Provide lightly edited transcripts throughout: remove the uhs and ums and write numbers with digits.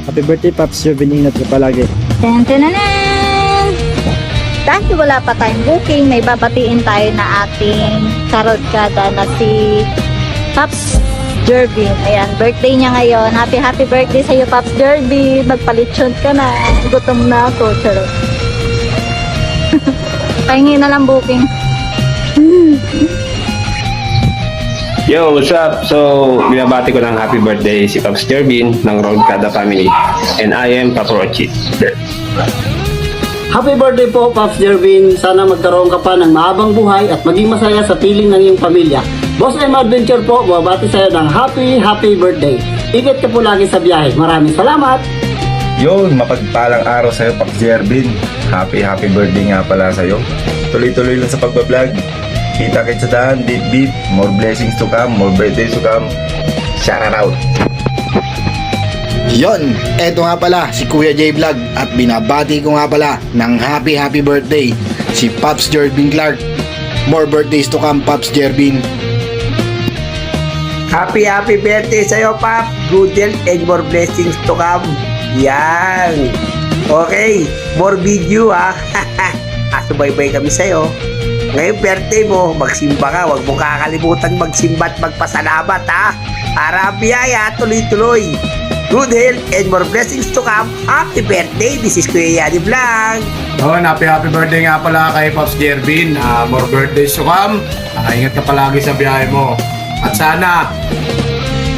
Happy birthday, Pops Jervin. Ingat ka palagi. Tantananan! Dahil wala pa tayong booking, may babatiin tayo na ating karodkada na si Pops Jervin. Ayan, birthday niya ngayon. Happy birthday sa iyo, Pops Jervin. Magpalitsyon ka na. Gutom na ako. Charot. Pahingi na lang booking. Yo, what's up? So, binabati ko ng happy birthday si Pops Jervin ng Roadkada Family. And I am Paprochi. Happy birthday po, Pops Jervin. Sana magkaroon ka pa ng mahabang buhay at maging masaya sa piling ng iyong pamilya. Boss M Adventure po, bumabati sa'yo ng happy birthday. Ingat ka po lagi sa biyahe. Maraming salamat! Yun, mapagpalang araw sa'yo, Pops Jervin. Happy birthday nga pala sa'yo. Tuloy-tuloy lang sa pagbablog. Kita kayo sa daan, beep. More blessings to come, more birthdays to come. Shout out! Yon, eto nga pala si Kuya J Vlog at binabati ko nga pala ng happy birthday si Pops Jervin Clark. More birthdays to come, Pops Jervin. Happy birthday sa'yo, Pop. Good health and more blessings to come. Yan. Okay, more video ha. Asubaybay kami sa'yo. Ngayong birthday mo, magsimba ka. Huwag mo kakalimutan magsimba at magpasalamat ha. Para ang biyaya, tuloy-tuloy. Good health and more blessings to come. Happy birthday. This is Kuya Yani Vlog. Yun, happy birthday nga pala kay Pops Jervin. More birthdays to come. Ingat ka palagi sa biyahe mo. At sana,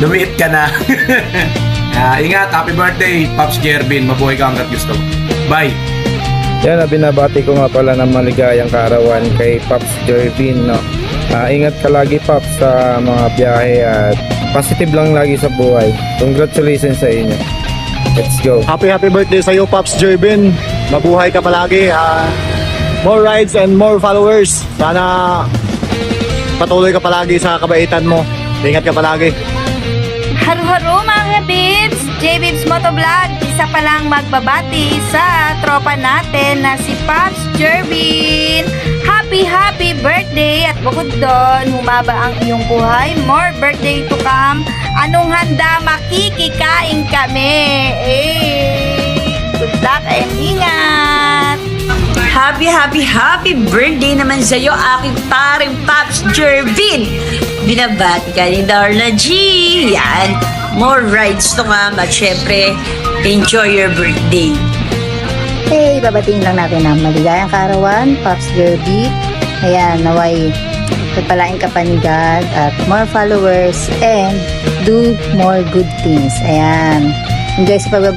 lumiit ka na. Ingat, happy birthday, Pops Jervin. Mabuhay ka hanggat gusto. Bye! Yan, binabati ko nga pala ng maligayang kaarawan kay Pops Jervin, no? Ingat ka lagi, Pops, sa mga biyahe at positive lang lagi sa buhay. Congratulations sa inyo. Let's go. Happy birthday sa iyo, Pops Jervin. Mabuhay ka palagi. More rides and more followers. Sana patuloy ka palagi sa kabaitan mo. Ingat ka palagi. Haro-haro mga bibs! J-Bibs Motovlog, isa pa lang magbabati sa tropa natin na si Pops Jervin. Happy birthday! At bukod doon, humaba ang iyong buhay. More birthday to come. Anong handa? Makikikain kami. Good luck and ingat! Happy birthday naman sa'yo, aking paring Pops Jervin. Binabati ka ni Darla G. Yan. More rides to come at syempre, enjoy your birthday. Hey, babatiin lang natin ang maligayang kaarawan, Pops Jervin. Ayan, naway pagpalain ka pa ni God at more followers and do more good things. Ayan. Enjoy sa